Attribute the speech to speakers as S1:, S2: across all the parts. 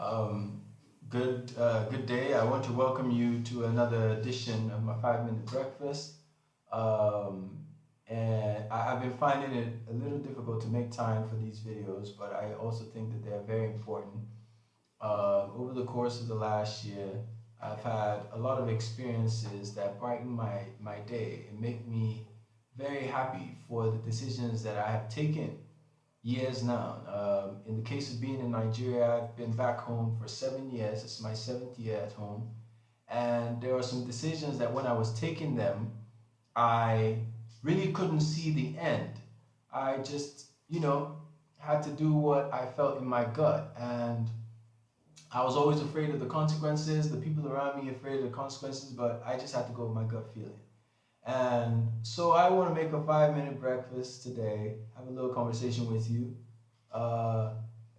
S1: Um, good day. I want to welcome you to another edition of my 5 minute breakfast. Um, I've been finding it a little difficult to make time for these videos, but I also think that they're very important. Over the course of the last year, I've had a lot of experiences that brighten my day and make me very happy for the decisions that I have taken years now. In the case of being in Nigeria, I've been back home for 7 years. It's my seventh year at home. And there were some decisions that when I was taking them, I really couldn't see the end. I just, had to do what I felt in my gut. And I was always afraid of the consequences, the people around me afraid of the consequences, but I just had to go with my gut feeling. And so I want to make a 5 minute breakfast today, have a little conversation with you, uh,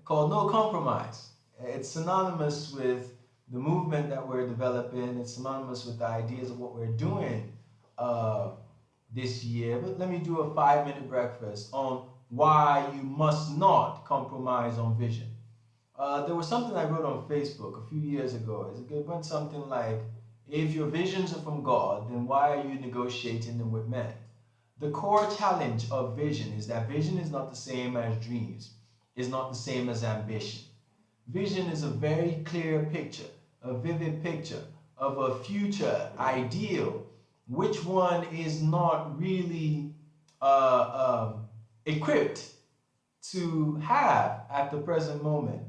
S1: called No Compromise. It's synonymous with the movement that we're developing, it's synonymous with the ideas of what we're doing this year. But let me do a 5 minute breakfast on why you must not compromise on vision. There was something I wrote on Facebook a few years ago. It went something like, if your visions are from God, then why are you negotiating them with men? The core challenge of vision is that vision is not the same as dreams, is not the same as ambition. Vision is a very clear picture, a vivid picture of a future ideal, which one is not really equipped to have at the present moment,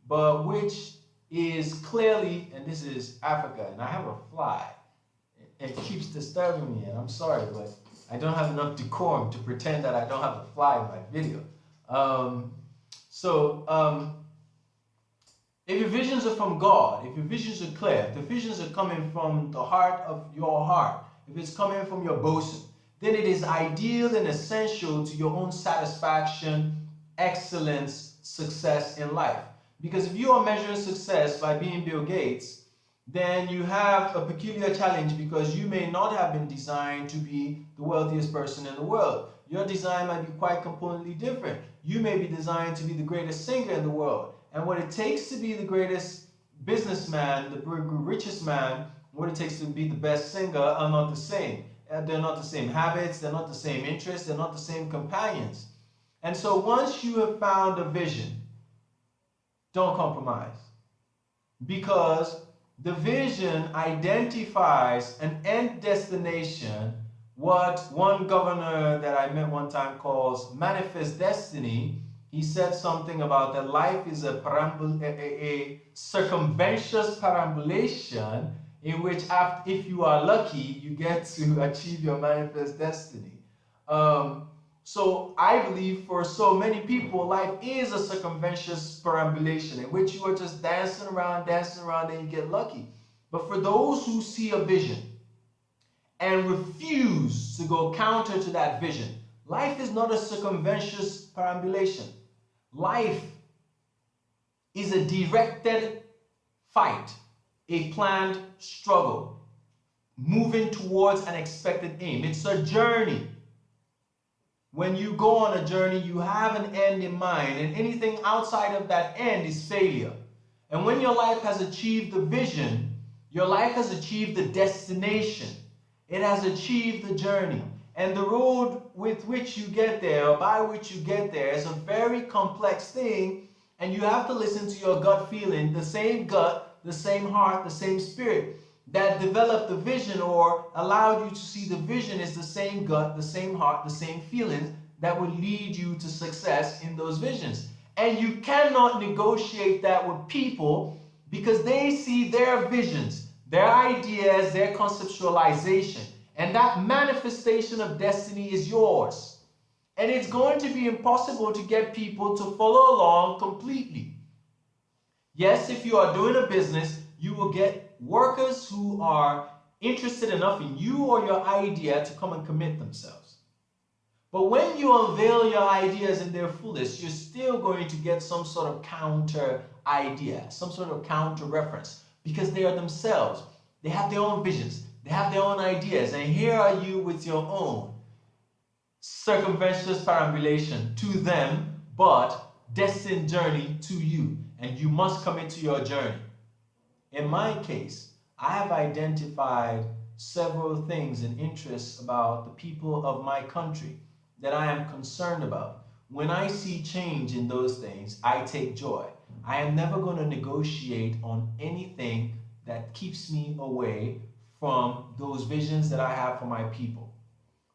S1: but which is clearly, and this is Africa, and I have a fly. It keeps disturbing me, and I'm sorry, but I don't have enough decorum to pretend that I don't have a fly in my video. If your visions are from God, if your visions are clear, if the visions are coming from the heart of your heart, if it's coming from your bosom, then it is ideal and essential to your own satisfaction, excellence, success in life. Because if you are measuring success by being Bill Gates, then you have a peculiar challenge because you may not have been designed to be the wealthiest person in the world. Your design might be quite completely different. You may be designed to be the greatest singer in the world. And what it takes to be the greatest businessman, the richest man, what it takes to be the best singer are not the same. They're not the same habits, they're not the same interests, they're not the same companions. And so once you have found a vision, don't compromise, because the vision identifies an end destination, what one governor that I met one time calls manifest destiny. He said something about that life is a circumvenous perambulation in which, if you are lucky, you get to achieve your manifest destiny. So I believe for so many people, life is a circumvenous perambulation in which you are just dancing around, and you get lucky. But for those who see a vision and refuse to go counter to that vision, life is not a circumvenous perambulation. Life is a directed fight, a planned struggle, moving towards an expected aim. It's a journey. When you go on a journey, you have an end in mind, and anything outside of that end is failure. And when your life has achieved the vision, your life has achieved the destination. It has achieved the journey. And the road with which you get there, or by which you get there, is a very complex thing, and you have to listen to your gut feeling, the same gut, the same heart, the same spirit that developed the vision or allowed you to see the vision is the same gut, the same heart, the same feelings that would lead you to success in those visions. And you cannot negotiate that with people because they see their visions, their ideas, their conceptualization, and that manifestation of destiny is yours. And it's going to be impossible to get people to follow along completely. Yes, if you are doing a business, you will get workers who are interested enough in you or your idea to come and commit themselves. But when you unveil your ideas in their fullest, you're still going to get some sort of counter idea, some sort of counter reference, because they are themselves. They have their own visions, they have their own ideas, and here are you with your own circumvenous perambulation to them, but destined journey to you, and you must commit to your journey. In my case, I have identified several things and interests about the people of my country that I am concerned about. When I see change in those things, I take joy. I am never going to negotiate on anything that keeps me away from those visions that I have for my people.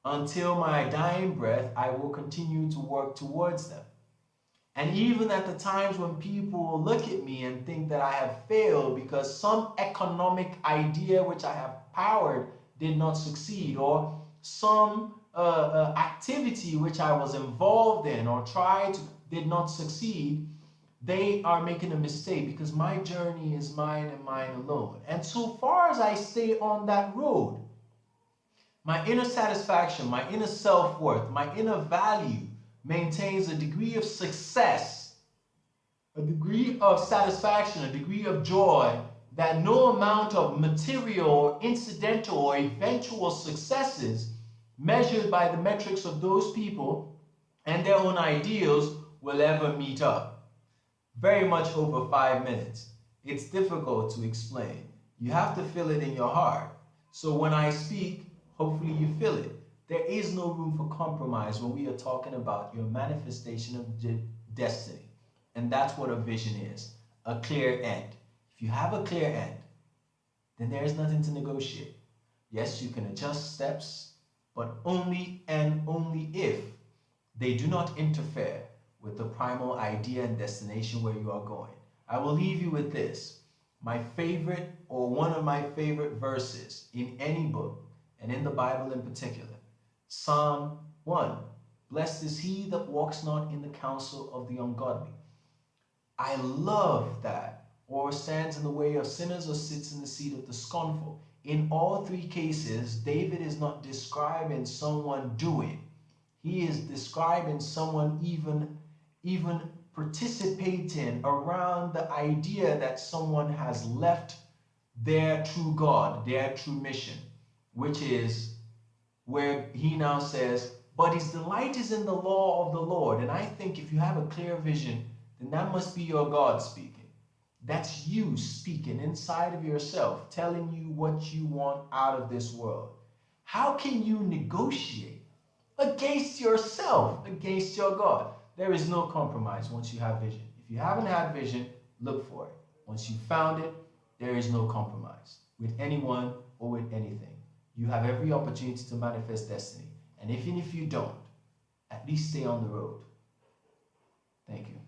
S1: Until my dying breath, I will continue to work towards them. And even at the times when people look at me and think that I have failed because some economic idea which I have powered did not succeed, or some activity which I was involved in or tried to did not succeed, they are making a mistake, because my journey is mine and mine alone. And so far as I stay on that road, my inner satisfaction, my inner self-worth, my inner value maintains a degree of success, a degree of satisfaction, a degree of joy that no amount of material, incidental, or eventual successes measured by the metrics of those people and their own ideals will ever meet up. Very much over 5 minutes. It's difficult to explain. You have to feel it in your heart. So when I speak, hopefully you feel it. There is no room for compromise when we are talking about your manifestation of destiny. And that's what a vision is, a clear end. If you have a clear end, then there is nothing to negotiate. Yes, you can adjust steps, but only and only if they do not interfere with the primal idea and destination where you are going. I will leave you with this. My favorite, or one of my favorite verses in any book, and in the Bible in particular, Psalm 1. Blessed is he that walks not in the counsel of the ungodly. I love that. Or stands in the way of sinners, or sits in the seat of the scornful. In all three cases, David is not describing someone doing. He is describing someone even participating around the idea that someone has left their true God, their true mission, which is where he now says, but his delight is in the law of the Lord. And I think if you have a clear vision, then that must be your God speaking. That's you speaking inside of yourself, telling you what you want out of this world. How can you negotiate against yourself, against your God? There is no compromise once you have vision. If you haven't had vision, look for it. Once you found it, there is no compromise with anyone or with anything. You have every opportunity to manifest destiny. And even if you don't, at least stay on the road. Thank you.